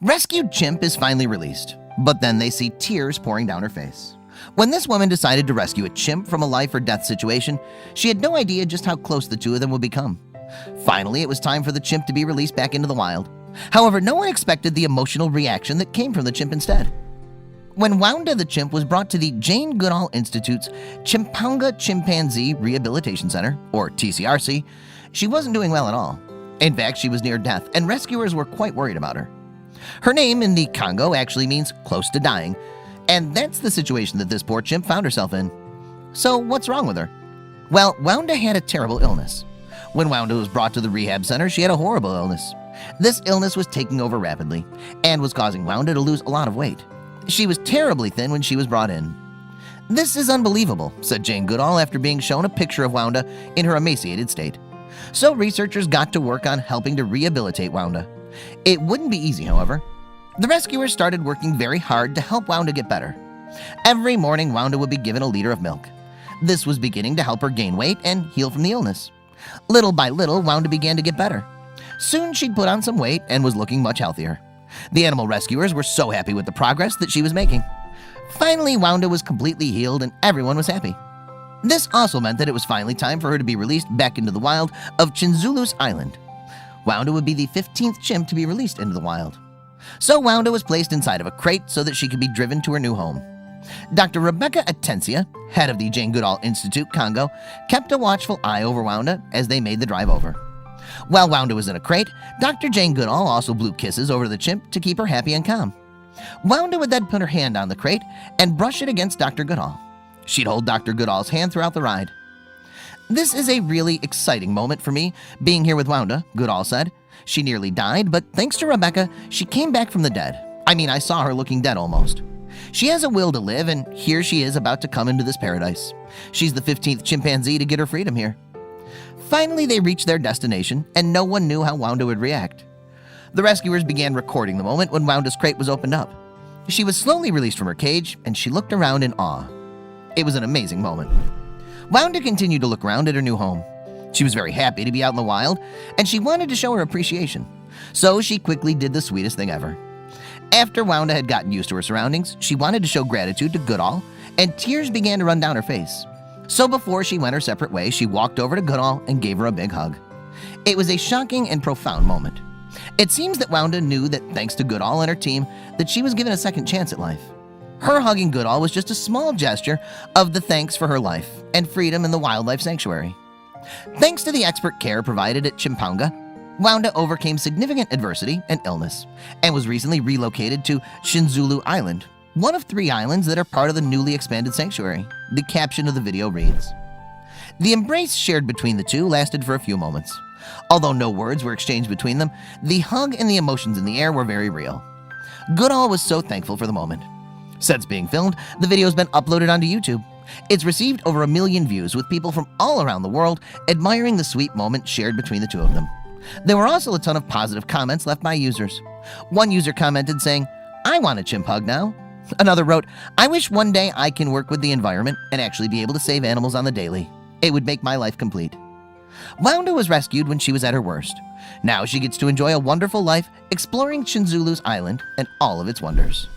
Rescued Chimp is finally released, but then they see tears pouring down her face. When this woman decided to rescue a chimp from a life or death situation, she had no idea just how close the two of them would become. Finally, it was time for the chimp to be released back into the wild. However, no one expected the emotional reaction that came from the chimp instead. When Wanda the chimp was brought to the Jane Goodall Institute's Chimpanga Chimpanzee Rehabilitation Center, or TCRC, she wasn't doing well at all. In fact, she was near death, and rescuers were quite worried about her. Her name in the Congo actually means close to dying, and that's the situation that this poor chimp found herself in. So what's wrong with her? Well, Wanda had a terrible illness. When Wanda was brought to the rehab center, she had a horrible illness. This illness was taking over rapidly and was causing Wanda to lose a lot of weight. She was terribly thin when she was brought in. "This is unbelievable," said Jane Goodall after being shown a picture of Wanda in her emaciated state. So researchers got to work on helping to rehabilitate Wanda. It wouldn't be easy, however. The rescuers started working very hard to help Wanda get better. Every morning, Wanda would be given a liter of milk. This was beginning to help her gain weight and heal from the illness. Little by little, Wanda began to get better. Soon she'd put on some weight and was looking much healthier. The animal rescuers were so happy with the progress that she was making. Finally, Wanda was completely healed and everyone was happy. This also meant that it was finally time for her to be released back into the wild of Chinzulu's Island. Wanda would be the 15th chimp to be released into the wild. So Wanda was placed inside of a crate so that she could be driven to her new home. Dr. Rebecca Atencia, head of the Jane Goodall Institute Congo, kept a watchful eye over Wanda as they made the drive over. While Wanda was in a crate, Dr. Jane Goodall also blew kisses over the chimp to keep her happy and calm. Wanda would then put her hand on the crate and brush it against Dr. Goodall. She'd hold Dr. Goodall's hand throughout the ride. "This is a really exciting moment for me, being here with Wanda," Goodall said. "She nearly died, but thanks to Rebecca, she came back from the dead. I saw her looking dead almost. She has a will to live, and here she is about to come into this paradise. She's the 15th chimpanzee to get her freedom here." Finally, they reached their destination, and no one knew how Wanda would react. The rescuers began recording the moment when Wanda's crate was opened up. She was slowly released from her cage, and she looked around in awe. It was an amazing moment. Wanda continued to look around at her new home. She was very happy to be out in the wild, and she wanted to show her appreciation. So she quickly did the sweetest thing ever. After Wanda had gotten used to her surroundings, she wanted to show gratitude to Goodall, and tears began to run down her face. So before she went her separate way, she walked over to Goodall and gave her a big hug. It was a shocking and profound moment. It seems that Wanda knew that thanks to Goodall and her team, that she was given a second chance at life. Her hugging Goodall was just a small gesture of the thanks for her life and freedom in the wildlife sanctuary. Thanks to the expert care provided at Chimpanga, Wanda overcame significant adversity and illness and was recently relocated to Chinzulu Island, one of 3 islands that are part of the newly expanded sanctuary. The caption of the video reads, "The embrace shared between the two lasted for a few moments. Although no words were exchanged between them, the hug and the emotions in the air were very real. Goodall was so thankful for the moment." Since being filmed, the video has been uploaded onto YouTube. It's received over 1 million views, with people from all around the world admiring the sweet moment shared between the two of them. There were also a ton of positive comments left by users. One user commented saying, "I want a chimp hug now." Another wrote, "I wish one day I can work with the environment and actually be able to save animals on the daily. It would make my life complete." Wanda was rescued when she was at her worst. Now she gets to enjoy a wonderful life exploring Chinzulu's Island and all of its wonders.